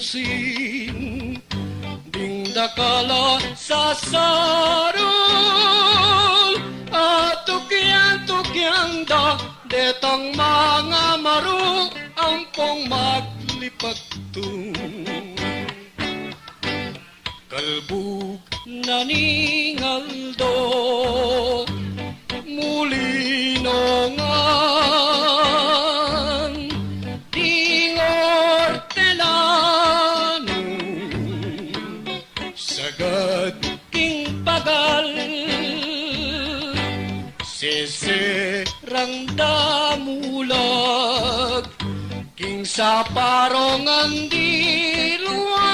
sing ding dakala sa sarol at tukyang da detang mga maru ang pong maglipagtung kalbug na ningaldo muli nongan tingor telano sagad king pagal seserang damulag king sa parongan di luwa